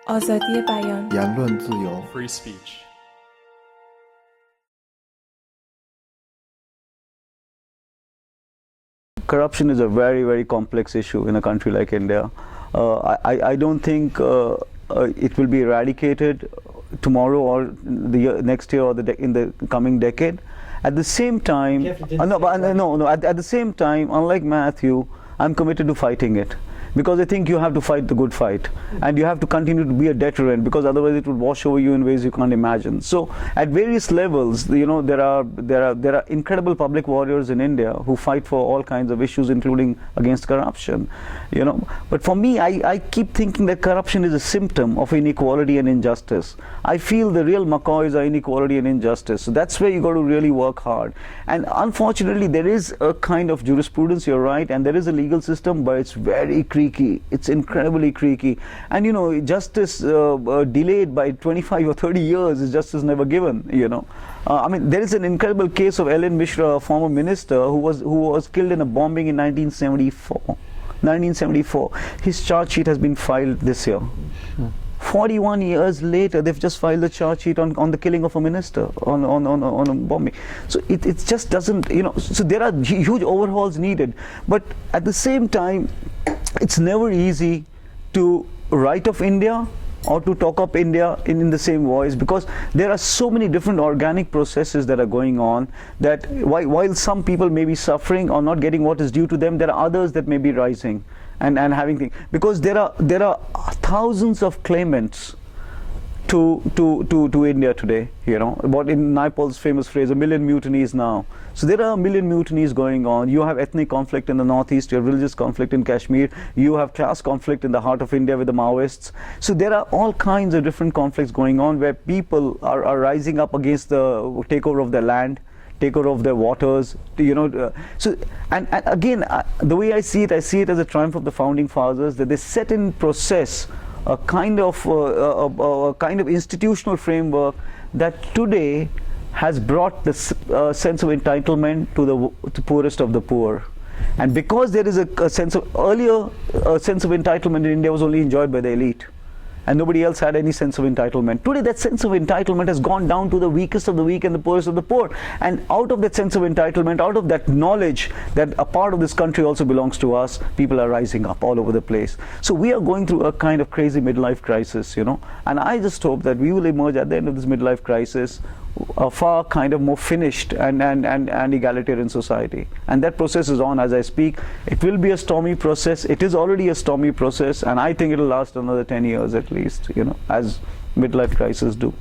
آزادی بیان، 言论自由、 free speech. Corruption is a very, very complex issue in a country like India. I don't think it will be eradicated tomorrow or next year or in the coming decade. At the same time, at the same time, unlike Matthew, I'm committed to fighting it. Because I think you have to fight the good fight, and you have to continue to be a deterrent, because otherwise it would wash over you in ways you can't imagine. So at various levels, there are incredible public warriors in India who fight for all kinds of issues, including against corruption. But for me, I keep thinking that corruption is a symptom of inequality and injustice. I feel the real McCoys are inequality and injustice. So that's where you got to really work hard. And unfortunately, there is a kind of jurisprudence, you're right, and there is a legal system, but it's very creaky. It's incredibly creaky. And justice delayed by 25 or 30 years is justice never given. I mean, there is an incredible case of Ellen Mishra, a former minister who was killed in a bombing in 1974. His charge sheet has been filed this year. 41 years later, they've just filed a charge sheet on the killing of a minister, on a bombing. So it just doesn't, so there are huge overhauls needed. But at the same time, it's never easy to write of India or to talk up India in the same voice, because there are so many different organic processes that are going on, that while some people may be suffering or not getting what is due to them, there are others that may be rising and having things, because there are thousands of claimants to India today. About in Naipaul's famous phrase, 1 million mutinies now. So there are 1 million mutinies going on. You have ethnic conflict in the northeast, you have religious conflict in Kashmir, you have class conflict in the heart of India with the Maoists. So there are all kinds of different conflicts going on, where people are rising up against the takeover of their land, takeover of their waters, so and again, the way I see it as a triumph of the founding fathers, that they set in process a kind of institutional framework that today has brought the sense of entitlement to the poorest of the poor. And because there is a sense of entitlement in India was only enjoyed by the elite, and nobody else had any sense of entitlement. Today, that sense of entitlement has gone down to the weakest of the weak and the poorest of the poor. And out of that sense of entitlement, out of that knowledge that a part of this country also belongs to us, people are rising up all over the place. So we are going through a kind of crazy midlife crisis, and I just hope that we will emerge at the end of this midlife crisis a far kind of more finished and egalitarian society. And that process is on as I speak. It will be a stormy process. It is already a stormy process, and I think it will last another 10 years at least, as midlife crises do.